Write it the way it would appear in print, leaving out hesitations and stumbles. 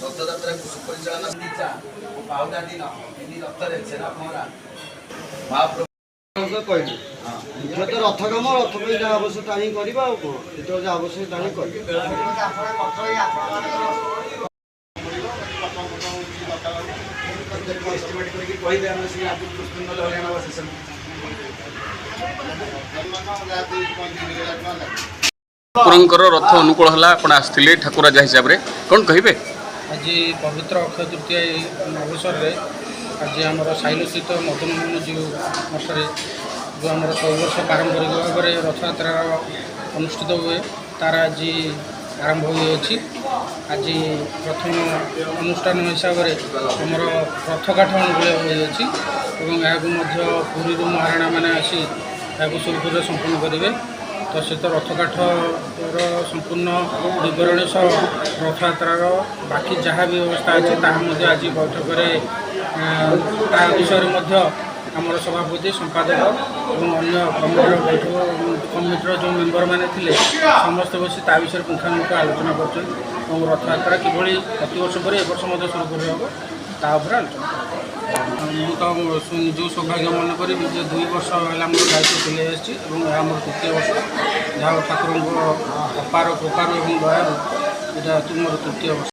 रथयात्रा सुपरिचालना बाहुटा दिन रथरे छेना पहरा महाप्रभु कहलु तो रथ कम रथ पे जहाँ आवश्यकता ही करवा जो आवश्यकता ही कर ठाकुर रथ अनुकूल है आसते ठाकुर राजा हिसाब से कौन कहे आज पवित्र अक्षय तृतीया अवसर में आज आम साइल स्थित मदन मोहन जीव मठर जो आम 100 वर्ष पारंपरिक भाव में रथयात्रा अनुष्ठित हुए तार आज आरंभ होती आज प्रथम अनुष्ठान हिसाब से आमर रथकाठ अनुकूल होती पुरी महाराणा मैंने आसी सुरखुरी संपन्न करेंगे तो सहित रथकाठर संपूर्ण विवरणी सह रथयात्रार बाकी जहाँ भी व्यवस्था अच्छे आज बैठक विषय आमर सभापति संपादक और अन्य कमिटर जो मेम्बर मैंने थे समस्त बस ता विषय पुंखानुपुख आलोचना कर रथयात्रा किभली प्रतिवर्ष पर ए वर्ष सुरखुरी हम तापर आलोचना मुझे निज सौभाग्य मन करी 2 वर्ष है मोर दायित्व तुले आम तृतीय वर्ष जहाँ ठाकुर अपार कृपार और दयार यहाँ मोर तृतीय वर्ष।